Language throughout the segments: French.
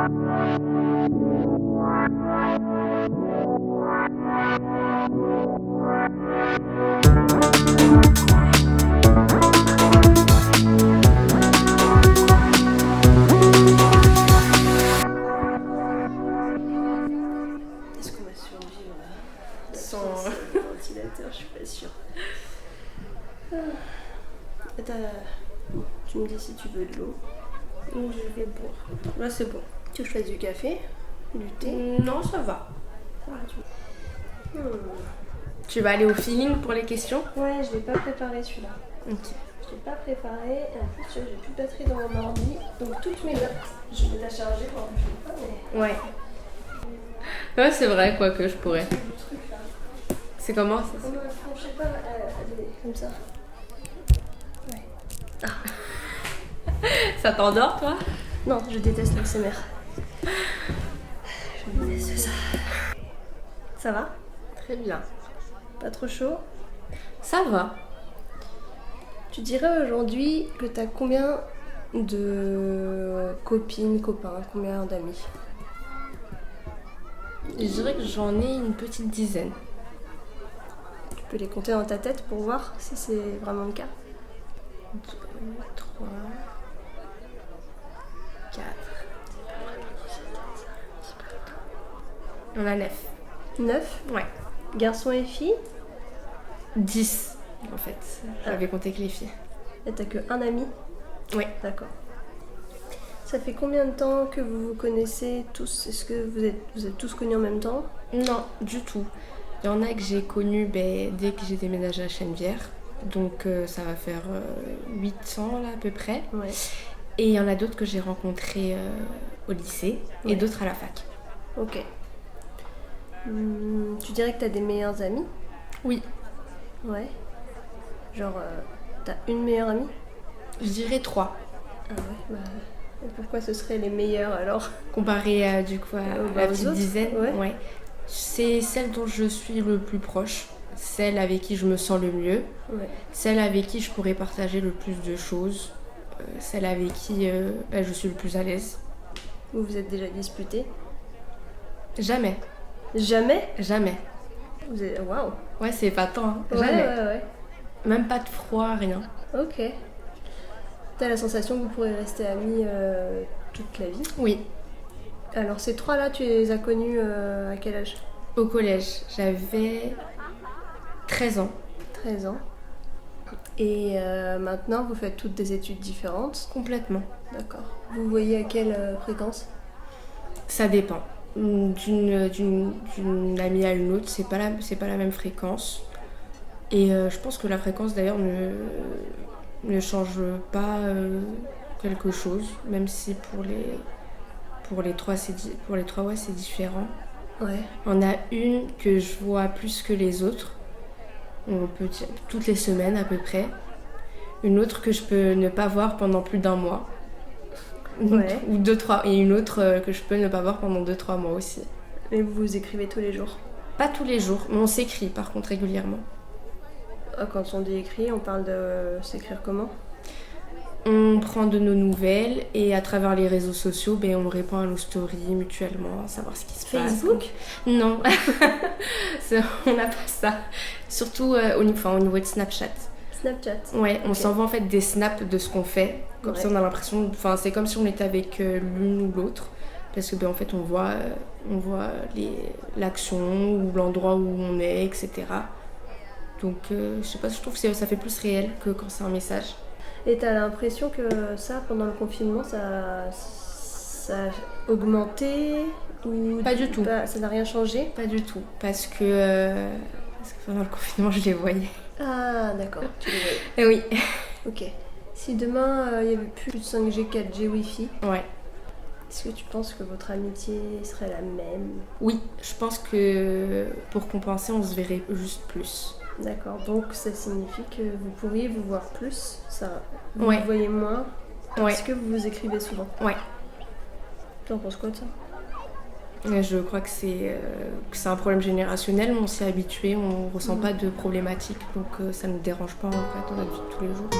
Est-ce qu'on va survivre sans ventilateur? Je suis pas sûre. Tu me dis si tu veux de l'eau. Donc je vais boire. Là c'est bon. Tu choisis du café? Du thé? Non, ça va. Ah, Tu vas aller au feeling pour les questions? Ouais, je l'ai pas préparé celui-là. Ok. Je l'ai pas préparé. Et en plus, j'ai plus de batterie dans mon ordi. Donc toutes mes notes, je vais la charger pour que je ne pas. Mais... Ouais. Ouais, c'est vrai, quoi que je pourrais. Le truc là. C'est comment ça? Comment je sais pas, comme ça. Ouais. Ça t'endort, toi? Non, je déteste l'ASMR. Je déteste ça. Ça va? Très bien. Pas trop chaud? Ça va. Tu dirais aujourd'hui que t'as combien de copines, copains, combien d'amis? Je dirais que j'en ai une petite dizaine. Tu peux les compter dans ta tête pour voir si c'est vraiment le cas. 2, 3, 4. On a 9. 9? Ouais. Garçons et filles? 10, en fait. J'avais compté que les filles. Et t'as que un ami? Oui. D'accord. Ça fait combien de temps que vous vous connaissez tous? Est-ce que vous êtes tous connus en même temps? Non, du tout. Il y en a que j'ai connus dès que j'ai déménagé à Chennevières. Donc ça va faire 8 ans là à peu près. Ouais. Et il y en a d'autres que j'ai rencontrés au lycée Ouais. et d'autres à la fac. Ok. Tu dirais que t'as des meilleurs amis? Oui. Ouais. Genre, t'as une meilleure amie? Je dirais 3. Ah ouais, bah... et pourquoi ce seraient les meilleurs alors? Comparé à, du coup, à la aux petite autres, dizaine. ouais. C'est celle dont je suis le plus proche. Celle avec qui je me sens le mieux. Ouais. Celle avec qui je pourrais partager le plus de choses. Celle avec qui je suis le plus à l'aise. Vous vous êtes déjà disputés? Jamais. Jamais? Jamais. Vous êtes... Waouh! Ouais, c'est pas tant. Hein. Ouais, Jamais. ouais. Même pas de froid, rien. Ok. T'as la sensation que vous pourrez rester amis toute la vie? Oui. Alors ces trois-là, tu les as connus à quel âge? Au collège, j'avais 13 ans. 13 ans. Et maintenant, vous faites toutes des études différentes? Complètement. D'accord. Vous voyez à quelle fréquence? Ça dépend. D'une amie à une autre, c'est pas la même fréquence. Et je pense que la fréquence d'ailleurs ne change pas quelque chose, même si pour les trois ouais, c'est différent. Ouais. On a une que je vois plus que les autres, on peut dire toutes les semaines à peu près. Une autre que je peux ne pas voir pendant plus d'un mois. Ouais. Ou 2-3. Et une autre que je peux ne pas voir pendant 2-3 mois aussi. Et vous vous écrivez tous les jours? Pas tous les jours, mais on s'écrit par contre régulièrement. Quand on dit écrit, on parle de s'écrire comment? On prend de nos nouvelles et à travers les réseaux sociaux, on répond à nos stories mutuellement, savoir ce qui se passe. Facebook? Non, on n'a pas ça. Surtout au niveau de Snapchat. Snapchat? Ouais, on Ok. s'envoie en fait des snaps de ce qu'on fait. Comme ça, on a l'impression... Enfin, c'est comme si on était avec l'une ou l'autre. Parce que, en fait, on voit l'action ou l'endroit où on est, etc. Donc, je sais pas, je trouve que ça fait plus réel que quand c'est un message. Et t'as l'impression que ça, pendant le confinement, ça a augmenté ou Pas du tout. Ça n'a rien changé? Pas du tout. Parce que pendant le confinement, je les voyais. Ah, d'accord, tu les voyais. Et oui. Ok. Si demain, il n'y avait plus de 5G, 4G, Wi-Fi, Ouais. est-ce que tu penses que votre amitié serait la même? Oui, je pense que pour compenser, on se verrait juste plus. D'accord, donc ça signifie que vous pourriez vous voir plus, ça. Vous Ouais. vous voyez moins, Ouais. parce que vous vous écrivez souvent. Ouais. T'en penses quoi de ça? Je crois que c'est un problème générationnel, on s'y est habitué, on ressent pas de problématique, donc ça ne nous dérange pas en fait dans notre vie de tous les jours.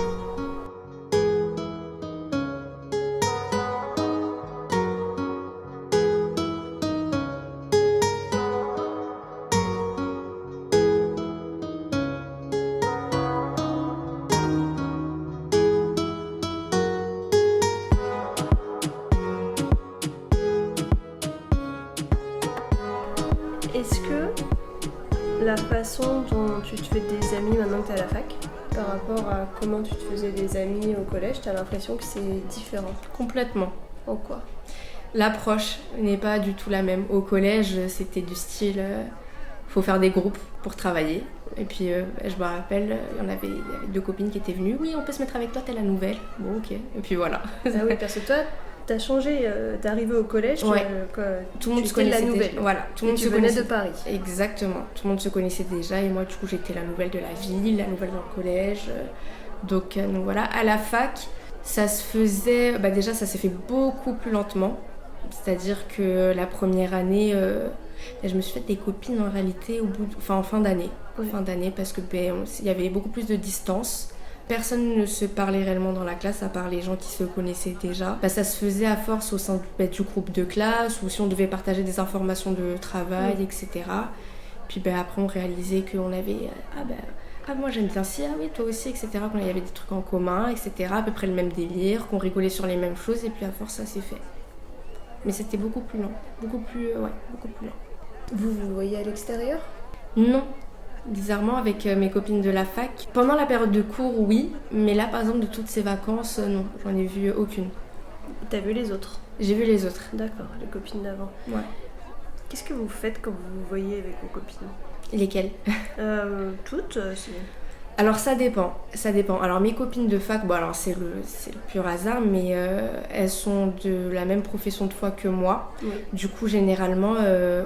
Est-ce que la façon dont tu te fais des amis maintenant que t'es à la fac, par rapport à comment tu te faisais des amis au collège, t'as l'impression que c'est différent? Complètement. En quoi? L'approche n'est pas du tout la même. Au collège, c'était du style faut faire des groupes pour travailler. Et puis je me rappelle, il y avait 2 copines qui étaient venues. Oui, on peut se mettre avec toi, t'es la nouvelle. Bon, ok. Et puis voilà. Ah oui, parce que toi, t'as changé, t'es arrivée au collège, Ouais. Tout le monde se connaissait la nouvelle. déjà. Voilà, tout le monde tu se venais connaissait de Paris. Exactement. Tout le monde se connaissait déjà et moi, du coup, j'étais la nouvelle de la ville, la nouvelle dans le collège. Donc voilà. À la fac, ça se faisait. Déjà, ça s'est fait beaucoup plus lentement. C'est-à-dire que la première année, je me suis fait des copines en réalité en fin d'année. Oui. Fin d'année parce que il y avait beaucoup plus de distance. Personne ne se parlait réellement dans la classe à part les gens qui se connaissaient déjà. Ça se faisait à force au sein du groupe de classe ou si on devait partager des informations de travail, etc. Puis après on réalisait qu'on avait moi j'aime bien ci, ah oui toi aussi, etc. Qu'on y avait des trucs en commun, etc. À peu près le même délire, qu'on rigolait sur les mêmes choses et puis à force ça s'est fait. Mais c'était beaucoup plus lent, beaucoup plus lent. Vous voyez à l'extérieur? Non. Bizarrement, avec mes copines de la fac. Pendant la période de cours, oui. Mais là, par exemple, de toutes ces vacances, non. J'en ai vu aucune. T'as vu les autres? J'ai vu les autres. D'accord, les copines d'avant. Ouais. Qu'est-ce que vous faites quand vous vous voyez avec vos copines? Lesquelles? Toutes, Alors ça dépend. Alors mes copines de fac, alors c'est le pur hasard, mais elles sont de la même profession de foi que moi. Oui. Du coup généralement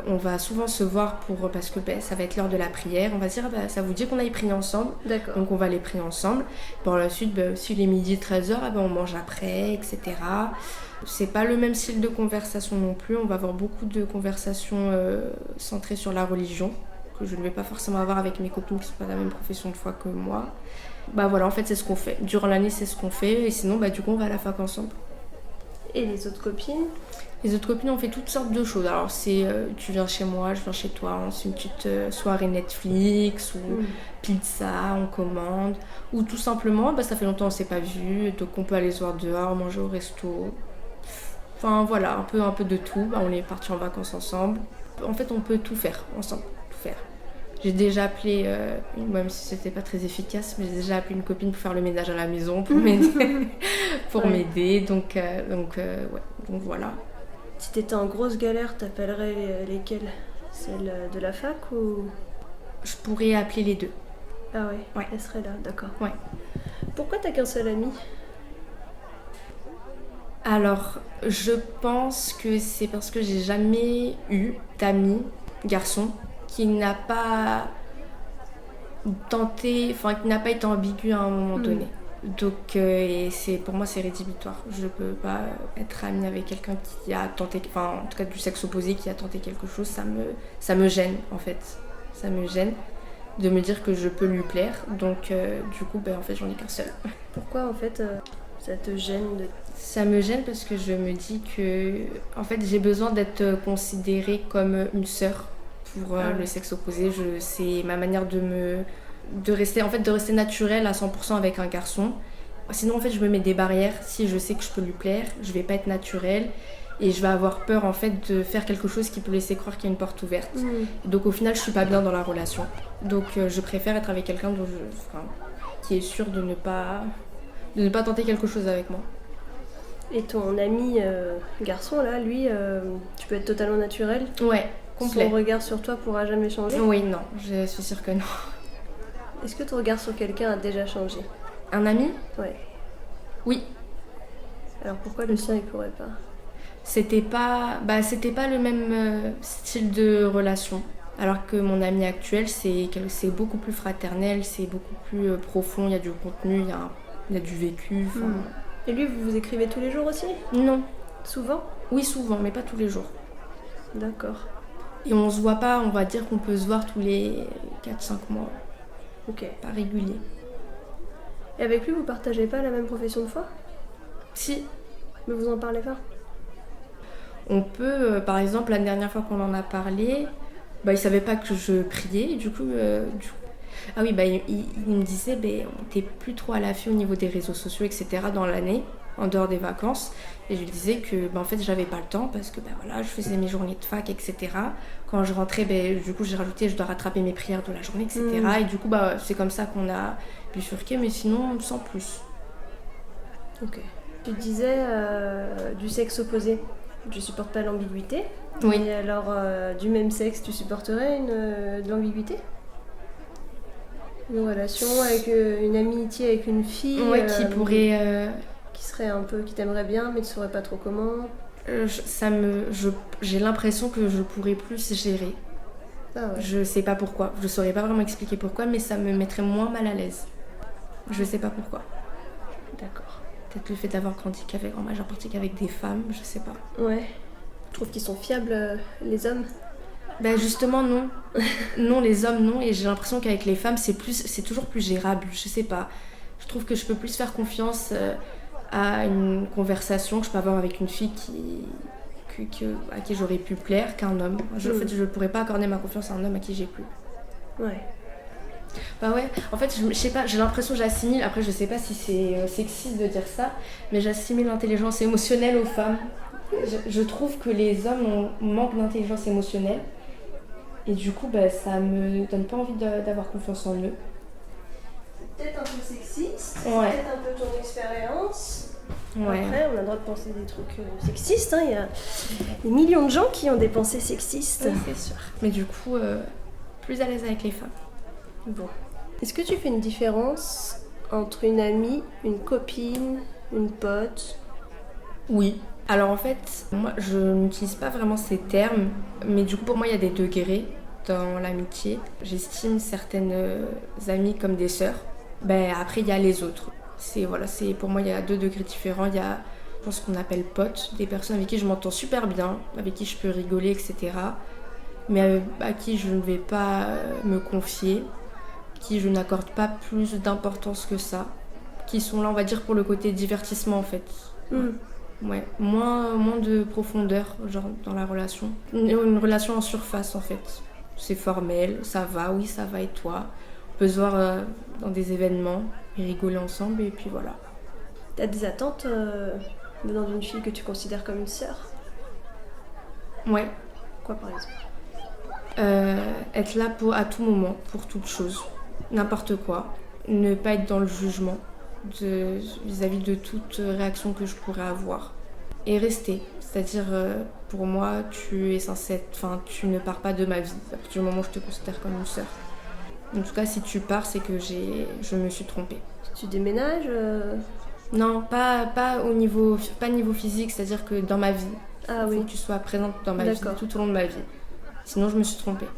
on va souvent se voir parce que ça va être l'heure de la prière. On va se dire ça vous dit qu'on aille prier ensemble. D'accord. Donc on va les prier ensemble. Par la suite, si les midi 13h, on mange après, etc. C'est pas le même style de conversation non plus. On va avoir beaucoup de conversations centrées sur la religion, que je ne vais pas forcément avoir avec mes copines qui sont pas de la même profession de foi que moi. Voilà, en fait, c'est ce qu'on fait. Durant l'année, c'est ce qu'on fait. Et sinon, du coup, on va à la fac ensemble. Et les autres copines? Les autres copines, on fait toutes sortes de choses. Alors, c'est tu viens chez moi, je viens chez toi. On se fait une petite soirée Netflix ou pizza, on commande. Ou tout simplement, ça fait longtemps qu'on s'est pas vu. Donc, on peut aller se voir dehors, manger au resto. Enfin, voilà, un peu de tout. On est partis en vacances ensemble. En fait, on peut tout faire ensemble. J'ai déjà appelé, même si c'était pas très efficace, mais j'ai déjà appelé une copine pour faire le ménage à la maison, pour m'aider. Donc voilà. Si t'étais en grosse galère, t'appellerais lesquelles? Celle de la fac ou... Je pourrais appeler les deux. Ah ouais, Ouais. Elle serait là, d'accord. Ouais. Pourquoi t'as qu'un seul ami? Alors, je pense que c'est parce que j'ai jamais eu d'amis garçons qui n'a pas tenté, qui n'a pas été ambigu à un moment donné. Donc, pour moi, c'est rédhibitoire. Je peux pas être amie avec quelqu'un qui a tenté, en tout cas du sexe opposé, qui a tenté quelque chose. Ça me gêne, en fait. Ça me gêne de me dire que je peux lui plaire. Donc, du coup, en fait, j'en ai qu'un seul. Pourquoi, en fait, ça te gêne Ça me gêne parce que je me dis que, en fait, j'ai besoin d'être considérée comme une sœur pour le sexe opposé. C'est ma manière de rester naturelle à 100% avec un garçon. Sinon, en fait, je me mets des barrières. Si je sais que je peux lui plaire, je vais pas être naturelle et je vais avoir peur, en fait, de faire quelque chose qui peut laisser croire qu'il y a une porte ouverte. Donc, au final, je suis pas bien dans la relation. Donc, je préfère être avec quelqu'un qui est sûr de ne pas tenter quelque chose avec moi. Et ton ami garçon, là, lui, tu peux être totalement naturel? Ouais. Complet. Son regard sur toi pourra jamais changer? Oui, non, je suis sûre que non. Est-ce que ton regard sur quelqu'un a déjà changé? Un ami? Ouais. Oui. Alors pourquoi le sien il pourrait pas? C'était pas le même style de relation. Alors que mon ami actuel, c'est beaucoup plus fraternel, c'est beaucoup plus profond, il y a du contenu, il y a du vécu. Et lui, vous vous écrivez tous les jours aussi? Non. Souvent? Oui, souvent, mais pas tous les jours. D'accord. Et on se voit pas, on va dire qu'on peut se voir tous les 4-5 mois. Ok. Pas régulier. Et avec lui, vous partagez pas la même profession de foi? Si. Mais vous en parlez pas? On peut, par exemple, la dernière fois qu'on en a parlé, il savait pas que je priais, du coup... Ah oui, il me disait, t'es plus trop à l'affût au niveau des réseaux sociaux, etc. dans l'année. en dehors des vacances. Et je lui disais que en fait j'avais pas le temps parce que voilà, je faisais mes journées de fac, etc. Quand je rentrais, du coup j'ai rajouté je dois rattraper mes prières de la journée, etc. Et du coup c'est comme ça qu'on a bifurqué, mais sinon sans plus. Ok. Tu disais du sexe opposé, je supporte pas l'ambiguïté. Oui. Mais alors du même sexe, tu supporterais de l'ambiguïté? Une relation avec une amitié avec une fille qui pourrait qui serait un peu, qui t'aimerait bien mais tu saurais pas trop comment. J'ai l'impression que je pourrais plus gérer. Ah ouais. Je sais pas pourquoi, je saurais pas vraiment expliquer pourquoi, mais ça me mettrait moins mal à l'aise. Je sais pas pourquoi. D'accord. Peut-être le fait d'avoir grandi en majeure partie qu'avec des femmes, je sais pas. Ouais. Tu trouves qu'ils sont fiables, les hommes? Justement non. Non, les hommes non, et j'ai l'impression qu'avec les femmes c'est toujours plus gérable, je sais pas. Je trouve que je peux plus faire confiance à une conversation que je peux avoir avec une fille à qui j'aurais pu plaire qu'un homme. En fait, je ne pourrais pas accorder ma confiance à un homme à qui j'ai plu. Ouais. Ouais, en fait, je sais pas, j'ai l'impression que j'assimile, après je sais pas si c'est sexiste de dire ça, mais j'assimile l'intelligence émotionnelle aux femmes. Je trouve que les hommes manquent d'intelligence émotionnelle, et du coup, ça me donne pas envie d'avoir confiance en eux. C'est peut-être un peu sexiste, Ouais. c'est peut-être un peu ton expérience. Ouais. Après, on a le droit de penser des trucs sexistes, hein. Il y a des millions de gens qui ont des pensées sexistes. Oui, c'est sûr. Mais du coup, plus à l'aise avec les femmes. Bon. Est-ce que tu fais une différence entre une amie, une copine, une pote? Oui. Alors en fait, moi je n'utilise pas vraiment ces termes, mais du coup pour moi il y a des degrés dans l'amitié. J'estime certaines amies comme des sœurs. Après il y a les autres. Pour moi il y a 2 degrés différents. Il y a, je pense qu'on appelle potes, des personnes avec qui je m'entends super bien, avec qui je peux rigoler, etc. Mais à qui je ne vais pas me confier, qui je n'accorde pas plus d'importance que ça, qui sont là on va dire pour le côté divertissement en fait. Ouais, moins de profondeur genre dans la relation. Une relation en surface en fait. C'est formel, ça va, oui ça va et toi. On peut se voir dans des événements et rigoler ensemble et puis voilà. T'as des attentes venant d'une fille que tu considères comme une sœur? Ouais. Quoi par exemple? Être là à tout moment, pour toute chose, n'importe quoi. Ne pas être dans le jugement vis-à-vis de toute réaction que je pourrais avoir. Et rester. C'est-à-dire, pour moi, tu ne pars pas de ma vie. À partir du moment où je te considère comme une sœur. En tout cas, si tu pars, c'est que je me suis trompée. Tu déménages Non, pas niveau physique, c'est-à-dire que dans ma vie. Ah Il oui. faut que tu sois présente dans ma vie, tout au long de ma vie. Sinon, je me suis trompée.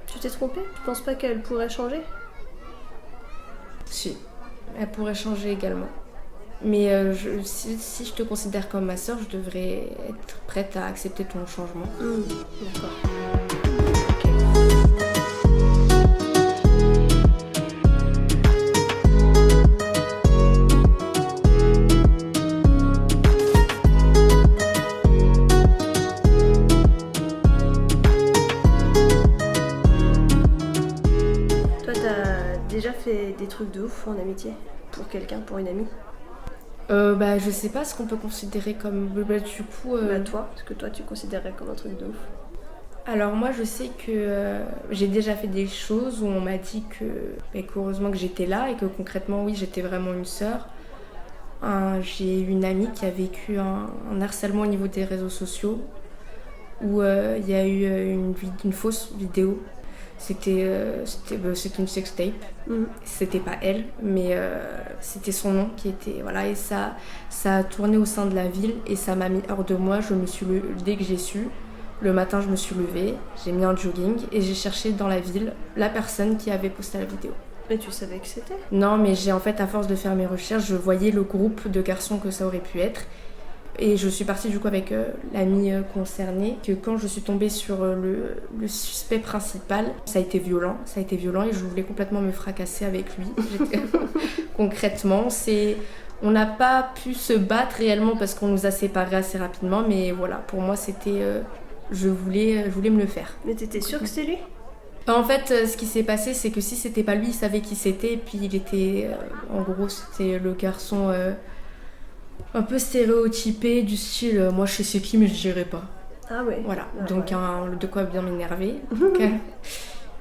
Tu t'es trompée? Tu penses pas qu'elle pourrait changer? Si, elle pourrait changer également. Mais si je te considère comme ma sœur, je devrais être prête à accepter ton changement. D'accord. Toi, t'as déjà fait des trucs de ouf en amitié? Pour quelqu'un, pour une amie? Je sais pas ce qu'on peut considérer comme... Du coup... Toi, ce que toi tu considérais comme un truc de ouf. Alors moi je sais que j'ai déjà fait des choses où on m'a dit qu'heureusement que j'étais là et que concrètement oui j'étais vraiment une sœur. J'ai eu une amie qui a vécu un harcèlement au niveau des réseaux sociaux où il y a eu une fausse vidéo. C'était une sextape. C'était pas elle, mais c'était son nom qui était... Voilà, et ça a tourné au sein de la ville et ça m'a mis hors de moi. Dès que j'ai su, le matin je me suis levée, j'ai mis un jogging et j'ai cherché dans la ville la personne qui avait posté la vidéo. Mais tu savais que c'était? Non, mais en fait, à force de faire mes recherches, je voyais le groupe de garçons que ça aurait pu être. Et je suis partie du coup avec l'ami concerné, que quand je suis tombée sur le suspect principal, ça a été violent et je voulais complètement me fracasser avec lui. Concrètement, on n'a pas pu se battre réellement parce qu'on nous a séparés assez rapidement, mais voilà, pour moi c'était... je voulais me le faire. Mais t'étais sûre que c'était lui? En fait, ce qui s'est passé, c'est que si c'était pas lui, il savait qui c'était, et puis il était... en gros, c'était le garçon... un peu stéréotypé du style moi je sais c'est qui mais je dirais pas. Ah ouais. Voilà, Ah donc ouais. de quoi bien m'énerver.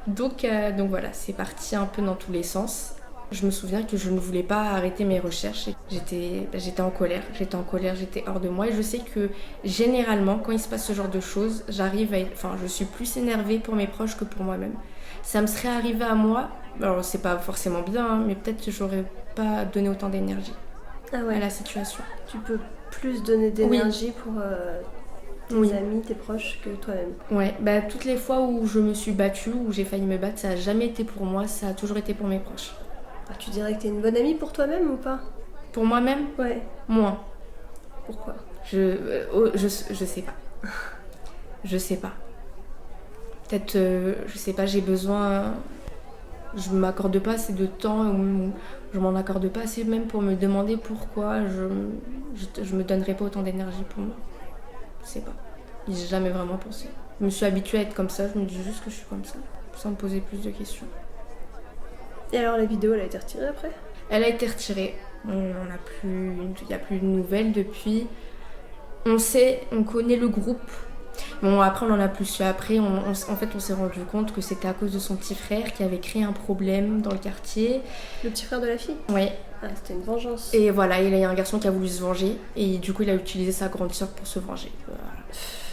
Donc voilà, c'est parti un peu dans tous les sens. Je me souviens que je ne voulais pas arrêter mes recherches. J'étais en colère, j'étais hors de moi. Et je sais que généralement, quand il se passe ce genre de choses, je suis plus énervée pour mes proches que pour moi-même. Ça me serait arrivé à moi, alors c'est pas forcément bien, hein, mais peut-être que j'aurais pas donné autant d'énergie Ah ouais. à la situation. Tu peux plus donner d'énergie pour tes amis, tes proches que toi-même. Ouais, bah toutes les fois où je me suis battue, où j'ai failli me battre, ça a jamais été pour moi, ça a toujours été pour mes proches. Ah, tu dirais que t'es une bonne amie pour toi-même ou pas? Pour moi-même, Ouais. moins. Pourquoi? Je sais pas. Je sais pas. Peut-être, je sais pas, j'ai besoin. Je m'accorde pas assez de temps, ou je m'en accorde pas assez même pour me demander pourquoi je me donnerais pas autant d'énergie pour moi. Je sais pas. J'ai jamais vraiment pensé. Je me suis habituée à être comme ça, je me dis juste que je suis comme ça, sans me poser plus de questions. Et alors la vidéo, elle a été retirée après? Elle a été retirée. Il n'y a plus de nouvelles depuis. On connaît le groupe. Bon, après, on en a plus su après. En fait, on s'est rendu compte que c'était à cause de son petit frère qui avait créé un problème dans le quartier. Le petit frère de la fille? Ouais. Ah, c'était une vengeance. Et voilà, il y a un garçon qui a voulu se venger. Et du coup, il a utilisé sa grande sœur pour se venger. Voilà.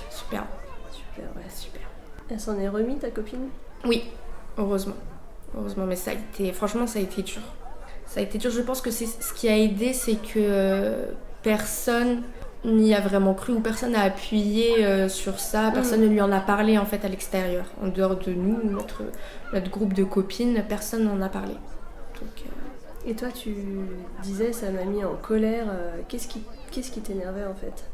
Super. Super, ouais. Super. Elle s'en est remise, ta copine? Oui, heureusement. Heureusement, mais franchement, ça a été dur. Ça a été dur. Je pense que c'est ce qui a aidé, c'est que personne n'y a vraiment cru ou personne n'a appuyé sur ça. Personne ne lui en a parlé en fait à l'extérieur. En dehors de nous, notre groupe de copines, personne n'en a parlé. Donc, Et toi, tu disais, ça m'a mis en colère. Qu'est-ce qui t'énervait en fait?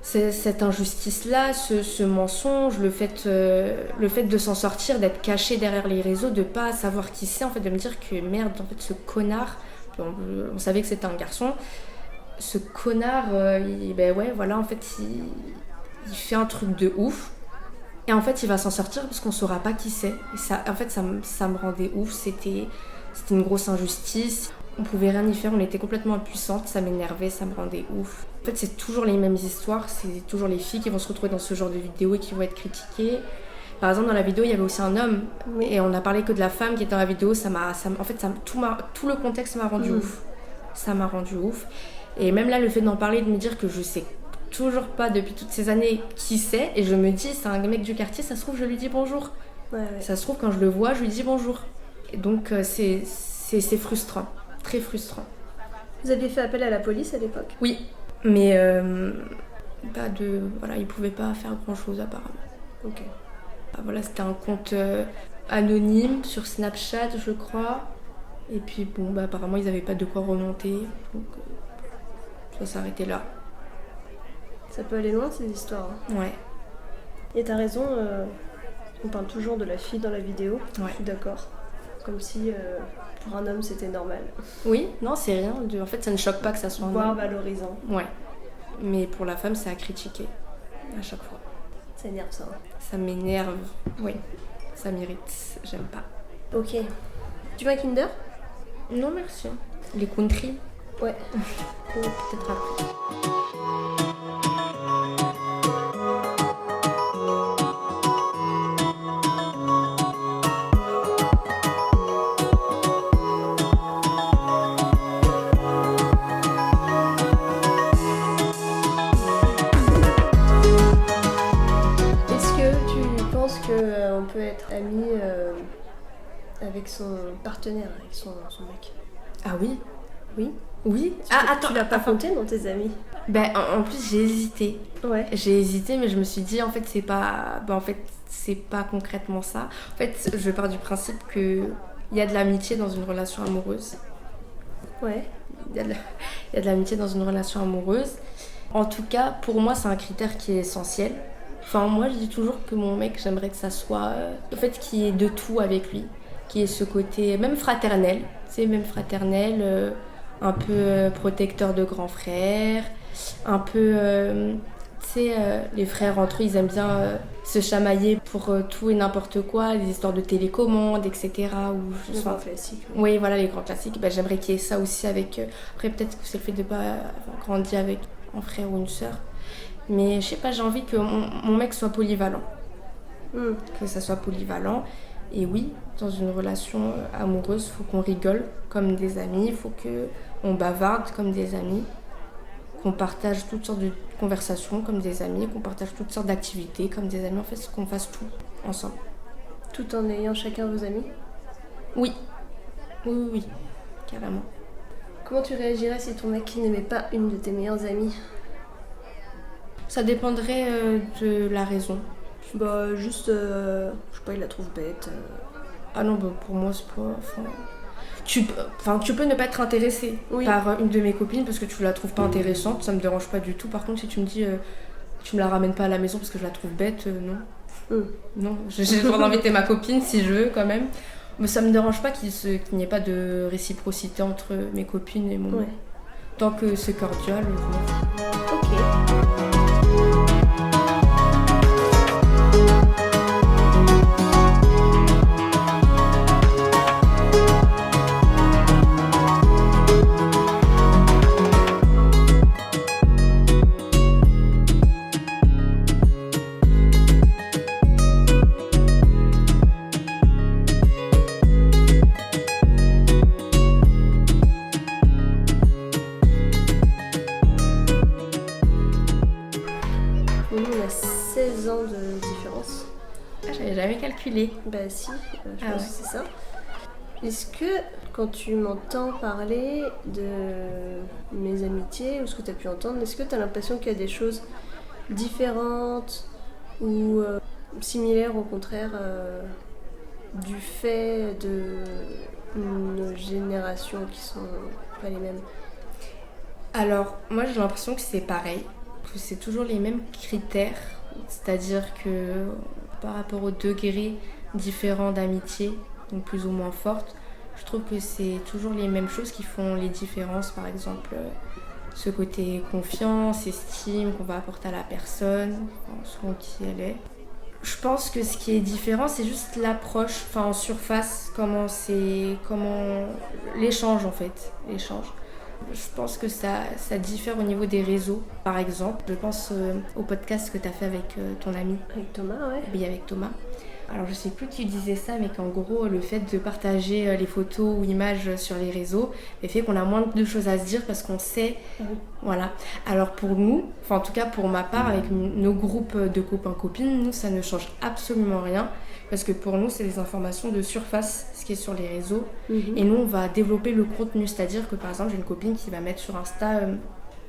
Cette injustice-là, ce mensonge, le fait de s'en sortir, d'être caché derrière les réseaux, de pas savoir qui c'est, en fait, de me dire que merde, en fait, ce connard, on savait que c'était un garçon, ce connard, en fait, il fait un truc de ouf. Et en fait, il va s'en sortir parce qu'on saura pas qui c'est. Et ça, en fait, ça me rendait ouf. C'était une grosse injustice. On pouvait rien y faire, on était complètement impuissante, ça m'énervait, ça me rendait ouf. En fait, c'est toujours les mêmes histoires, c'est toujours les filles qui vont se retrouver dans ce genre de vidéos et qui vont être critiquées. Par exemple, dans la vidéo, il y avait aussi un homme, et on a parlé que de la femme qui était dans la vidéo. Tout le contexte m'a rendu ouf. Ça m'a rendu ouf. Et même là, le fait d'en parler, de me dire que je sais toujours pas depuis toutes ces années qui c'est, et je me dis, c'est un mec du quartier, ça se trouve, je lui dis bonjour. Ouais. Ça se trouve, quand je le vois, je lui dis bonjour. Et donc, c'est frustrant. Très frustrant. Vous aviez fait appel à la police à l'époque? Oui, mais ils pouvaient pas faire grand chose apparemment. Ok. Voilà, c'était un compte anonyme sur Snapchat, je crois. Et puis apparemment ils avaient pas de quoi remonter, donc ça s'arrêtait là. Ça peut aller loin ces histoires. Ouais. Et t'as raison, on parle toujours de la fille dans la vidéo. Ouais. Je suis d'accord. Comme si pour un homme c'était normal. Oui, non, c'est rien. En fait, ça ne choque pas que ça soit un voire homme. valorisant. Ouais. Mais pour la femme, c'est à critiquer à chaque fois. Ça énerve ça. Ça m'énerve. Oui. Ça m'irrite. J'aime pas. Ok. Tu veux un Kinder? Non, merci. Les country? Ouais. Peut-être après. On peut être ami avec son partenaire, avec son mec. Ah oui? Oui. Oui. Tu l'as pas compté dans tes amis? En plus j'ai hésité. Ouais. J'ai hésité, mais je me suis dit en fait c'est pas concrètement ça. En fait, je pars du principe que il y a de l'amitié dans une relation amoureuse. Ouais. Il y a de l'amitié dans une relation amoureuse. En tout cas, pour moi, c'est un critère qui est essentiel. Enfin, moi, je dis toujours que mon mec, j'aimerais que ça soit... en fait, qu'il y ait de tout avec lui. Qu'il y ait ce côté, même fraternel. un peu protecteur de grand frère, un peu... sais, les frères entre eux, ils aiment bien se chamailler pour tout et n'importe quoi, les histoires de télécommande, etc. Ou, Les grands classiques. oui, voilà, les grands classiques. Ben, j'aimerais qu'il y ait ça aussi avec... Après, peut-être que c'est le fait de ne pas avoir grandi avec un frère ou une sœur. Mais je sais pas, j'ai envie que mon mec soit polyvalent. Que ça soit polyvalent. Et oui, dans une relation amoureuse, il faut qu'on rigole comme des amis, il faut qu'on bavarde comme des amis, qu'on partage toutes sortes de conversations comme des amis, qu'on partage toutes sortes d'activités comme des amis, en fait, qu'on fasse tout ensemble. Tout en ayant chacun vos amis? Oui, oui, carrément. Comment tu réagirais si ton mec n'aimait pas une de tes meilleures amies? Ça dépendrait de la raison. Bah juste, je sais pas, il la trouve bête. Ah non, bah pour moi c'est pas... Tu peux ne pas être intéressé par une de mes copines parce que tu la trouves pas intéressante, ça me dérange pas du tout. Par contre, si tu me dis tu me la ramènes pas à la maison parce que je la trouve bête, non. Non, j'ai le droit d'inviter ma copine si je veux quand même. Mais ça me dérange pas qu'il n'y ait pas de réciprocité entre mes copines et mon... Tant que c'est cordial. Ok. On a 16 ans de différence. Ah, j'avais jamais calculé. Bah si, je pense que c'est ça. Est-ce que quand tu m'entends parler de mes amitiés ou ce que tu as pu entendre, est-ce que tu as l'impression qu'il y a des choses différentes ou similaires au contraire du fait de nos générations qui sont pas les mêmes? Alors, moi j'ai l'impression que c'est pareil, que c'est toujours les mêmes critères, c'est-à-dire que par rapport aux degrés différents d'amitié, donc plus ou moins fortes, je trouve que c'est toujours les mêmes choses qui font les différences, par exemple ce côté confiance, estime qu'on va apporter à la personne, selon qui elle est. Je pense que ce qui est différent, c'est juste l'approche, en surface, comment l'échange en fait, l'échange. Je pense que ça diffère au niveau des réseaux, par exemple. Je pense au podcast que tu as fait avec ton ami. Avec Thomas, ouais. Oui, avec Thomas. Alors je sais plus qui disait ça, mais qu'en gros, le fait de partager les photos ou images sur les réseaux fait qu'on a moins de choses à se dire parce qu'on sait. Voilà. Alors pour nous, en tout cas pour ma part, avec nos groupes de copains-copines, nous, ça ne change absolument rien. Parce que pour nous, c'est des informations de surface, ce qui est sur les réseaux. Et nous, on va développer le contenu. C'est-à-dire que, par exemple, j'ai une copine qui va mettre sur Insta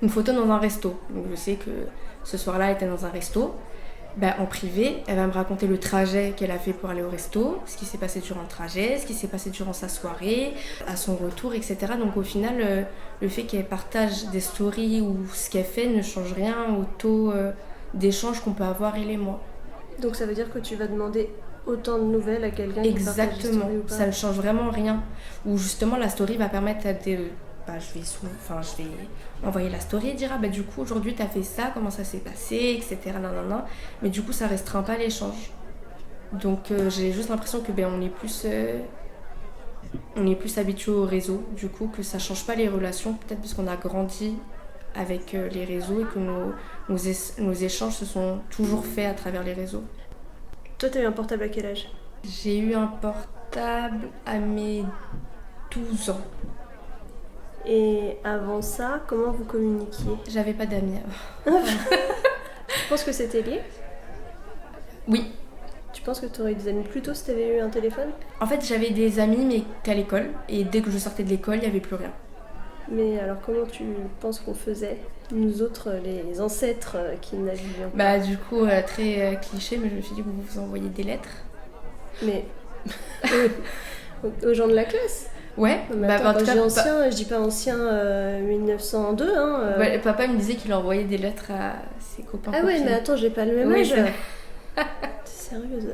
une photo dans un resto. Donc, je sais que ce soir-là, elle était dans un resto. En privé, elle va me raconter le trajet qu'elle a fait pour aller au resto, ce qui s'est passé durant le trajet, ce qui s'est passé durant sa soirée, à son retour, etc. Donc, au final, le fait qu'elle partage des stories ou ce qu'elle fait ne change rien au taux d'échange qu'on peut avoir, elle et moi. Donc, ça veut dire que tu vas demander autant de nouvelles à quelqu'un qui partage des Exactement, stories ou pas? ça ne change vraiment rien. Ou justement la story va permettre à des... je vais envoyer la story et dire du coup aujourd'hui t'as fait ça, comment ça s'est passé, etc. Mais du coup ça restreint pas l'échange. Donc j'ai juste l'impression que on est plus habitué au réseau, du coup que ça change pas les relations, peut-être parce qu'on a grandi avec les réseaux et que nos échanges se sont toujours faits à travers les réseaux. Toi, t'as eu un portable à quel âge? J'ai eu un portable à mes 12 ans. Et avant ça, comment vous communiquiez? J'avais pas d'amis avant. Tu penses que c'était lié? Oui. Tu penses que tu aurais eu des amis plus tôt si t'avais eu un téléphone? En fait, j'avais des amis, mais qu'à l'école. Et dès que je sortais de l'école, il n'y avait plus rien. Mais alors, comment tu penses qu'on faisait, nous autres, les ancêtres qui naviguions pas? Du coup, très cliché, mais je me suis dit que vous vous envoyez des lettres. Mais aux gens de la classe? Ouais. Attends, quand je dis ancien, je dis pas ancien 1902. Papa me disait qu'il envoyait des lettres à ses copains. Ah ouais, mais attends, j'ai pas le même âge. T'es sérieuse?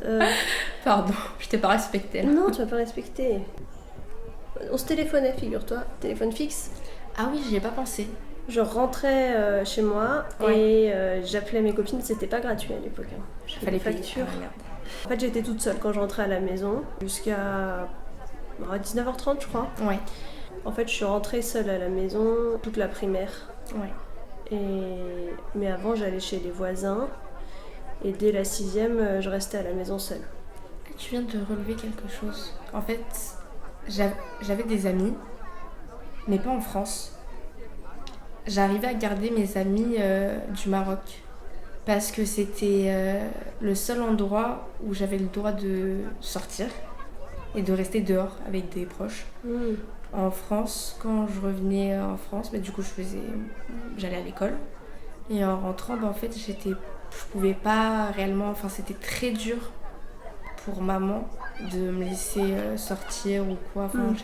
Pardon, je t'ai pas respecté. Là. Non, tu m'as pas respecté. On se téléphonait, figure-toi. Téléphone fixe. Ah oui, j'y ai pas pensé. Je rentrais chez moi et j'appelais mes copines, c'était pas gratuit à l'époque. J'avais Fallait des payer. factures. En fait, j'étais toute seule quand je rentrais à la maison jusqu'à 19h30, je crois. Ouais. En fait, je suis rentrée seule à la maison toute la primaire. Ouais. Mais avant, j'allais chez les voisins. Et dès la 6e, je restais à la maison seule. Tu viens de relever quelque chose. En fait, j'avais des amis, mais pas en France. J'arrivais à garder mes amis du Maroc. Parce que c'était le seul endroit où j'avais le droit de sortir et de rester dehors avec des proches. En France, quand je revenais en France, du coup j'allais à l'école. Et en rentrant, en fait, je pouvais pas réellement, enfin c'était très dur pour maman de me laisser sortir ou quoi, enfin je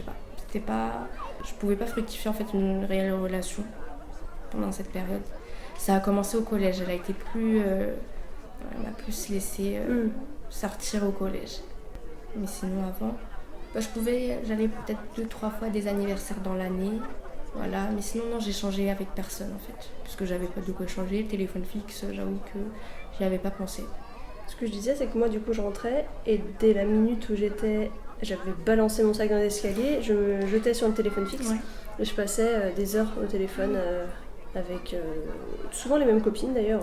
sais pas, je pouvais pas fructifier en fait une réelle relation pendant cette période. Ça a commencé au collège, elle m'a plus laissé sortir au collège. Mais sinon avant, j'allais peut-être 2-3 fois des anniversaires dans l'année, voilà. Mais sinon non, j'ai changé avec personne en fait, parce que j'avais pas de quoi changer. Le téléphone fixe, j'avoue que j'y avais pas pensé. Ce que je disais, c'est que moi du coup je rentrais et dès la minute où j'avais balancé mon sac dans l'escalier, je me jetais sur le téléphone fixe et je passais des heures au téléphone avec souvent les mêmes copines d'ailleurs.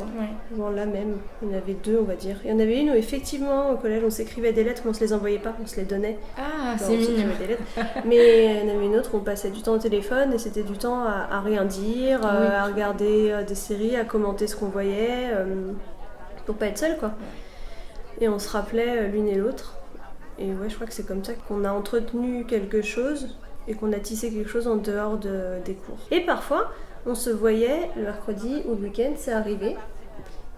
Souvent la même. Il y en avait 2 on va dire. Il y en avait une où effectivement au collège on s'écrivait des lettres mais on se les envoyait pas, on se les donnait. Ah, c'est mignon. Des lettres. Mais il y en avait une autre où on passait du temps au téléphone et c'était du temps à rien dire, à regarder des séries, à commenter ce qu'on voyait pour pas être seule quoi. Et on se rappelait l'une et l'autre. Et je crois que c'est comme ça qu'on a entretenu quelque chose et qu'on a tissé quelque chose en dehors des cours. Et parfois, on se voyait le mercredi ou le week-end, c'est arrivé.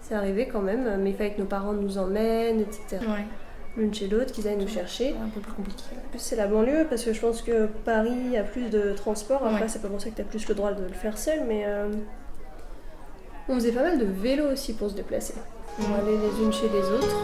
C'est arrivé quand même, mais il fallait que nos parents nous emmènent, etc. L'une chez l'autre, qu'ils aillent nous chercher. Un peu plus compliqué. En plus, c'est la banlieue, parce que je pense que Paris a plus de transport. Après, c'est pas pour ça que tu as plus le droit de le faire seul, mais on faisait pas mal de vélo aussi pour se déplacer. On allait les unes chez les autres.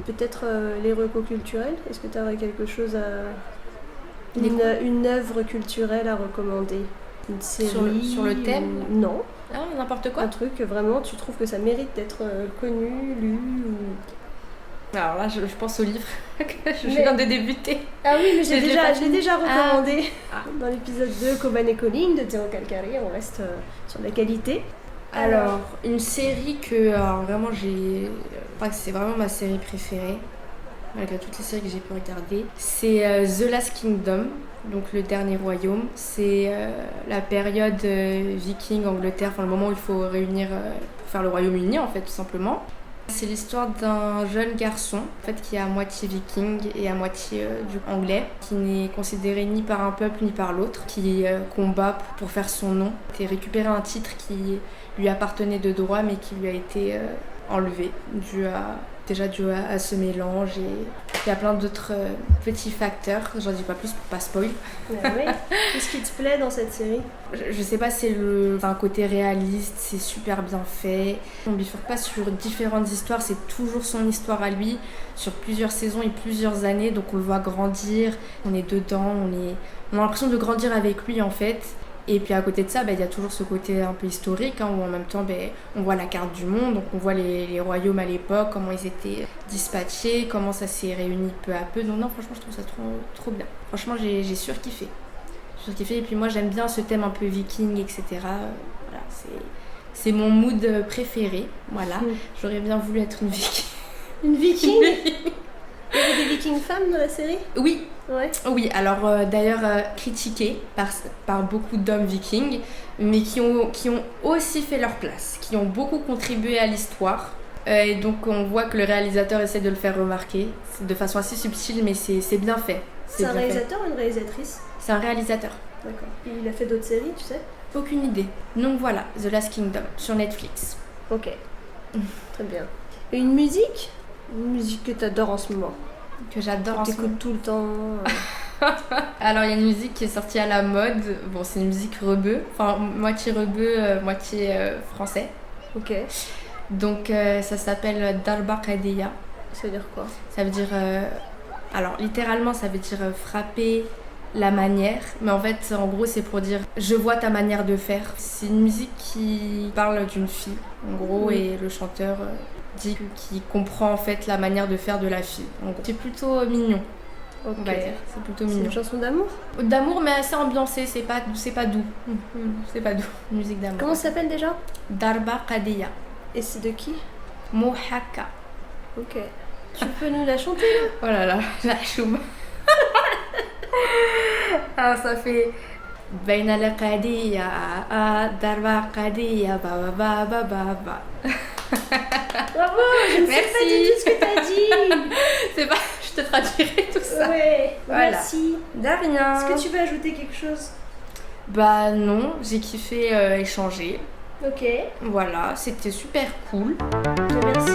Peut-être les recos culturels. Est-ce que tu aurais quelque chose une œuvre culturelle à recommander? Une série sur le thème Non. Ah, n'importe quoi. Un truc que vraiment tu trouves que ça mérite d'être connu, lu ou... Alors là, je pense au livre que je viens de débuter. Ah oui, mais je l'ai déjà recommandé dans l'épisode 2, Coban et Colline de Théo Calcari. On reste sur la qualité. Alors, une série que vraiment c'est vraiment ma série préférée, malgré toutes les séries que j'ai pu regarder, c'est The Last Kingdom, donc le dernier royaume. C'est la période viking, Angleterre, enfin le moment où il faut réunir pour faire le Royaume-Uni en fait, tout simplement. C'est l'histoire d'un jeune garçon en fait, qui est à moitié viking et à moitié anglais, qui n'est considéré ni par un peuple ni par l'autre, qui combat pour faire son nom et récupérer un titre qui lui appartenait de droit mais qui lui a été enlevé dû à ce mélange, et il y a plein d'autres petits facteurs, j'en dis pas plus pour pas spoil. Qu'est-ce qui te plaît dans cette série? Je sais pas, c'est un côté réaliste, c'est super bien fait. On bifurque pas sur différentes histoires, c'est toujours son histoire à lui, sur plusieurs saisons et plusieurs années, donc on le voit grandir, on est dedans, on a l'impression de grandir avec lui en fait. Et puis à côté de ça, il y a toujours ce côté un peu historique, où en même temps on voit la carte du monde, donc on voit les royaumes à l'époque, comment ils étaient dispatchés, comment ça s'est réuni peu à peu. Donc non, franchement je trouve ça trop bien. Franchement j'ai surkiffé. Et puis moi j'aime bien ce thème un peu viking, etc. Voilà, c'est mon mood préféré. Voilà, J'aurais bien voulu être une viking. Une viking? Il y avait des vikings femmes dans la série? Oui. Ouais. Oui, alors d'ailleurs critiquées par beaucoup d'hommes vikings, mais qui ont aussi fait leur place, qui ont beaucoup contribué à l'histoire. Et donc on voit que le réalisateur essaie de le faire remarquer, c'est de façon assez subtile, mais c'est bien fait. C'est un réalisateur ou une réalisatrice? C'est un réalisateur. D'accord. Et il a fait d'autres séries, tu sais? Aucune idée. Donc voilà, The Last Kingdom sur Netflix. Ok. Très bien. Et une musique que t'adores en ce moment? que j'adore en ce moment. T'écoutes tout le temps. Alors il y a une musique qui est sortie à la mode. Bon, c'est une musique rebeu, enfin moitié rebeu, moitié français. Ok. Donc ça s'appelle Darba Qadeya. Ça veut dire quoi? Ça veut dire... alors littéralement ça veut dire frapper la manière. Mais en fait en gros c'est pour dire je vois ta manière de faire. C'est une musique qui parle d'une fille en gros et le chanteur dit qu'il comprend en fait la manière de faire de la fille. En gros. C'est plutôt mignon. Ok. On va dire. C'est plutôt C'est mignon. une chanson d'amour? D'amour mais assez ambiancé, c'est pas doux. C'est pas doux. Une musique d'amour. Comment ça s'appelle déjà? Darba Qadeya. Et c'est de qui? Mohaka. Ok. Tu peux nous la chanter là? Oh là là, la choum. Alors ça fait بين القضية درب قضية با با با با با. Bravo, je ne sais Merci. pas du tout ce que t'as dit. C'est pas, je te traduirai tout ça. Ouais, Voilà. merci. De rien. Est-ce que tu veux ajouter quelque chose? Bah non, j'ai kiffé échanger. Ok. Voilà, c'était super cool. Merci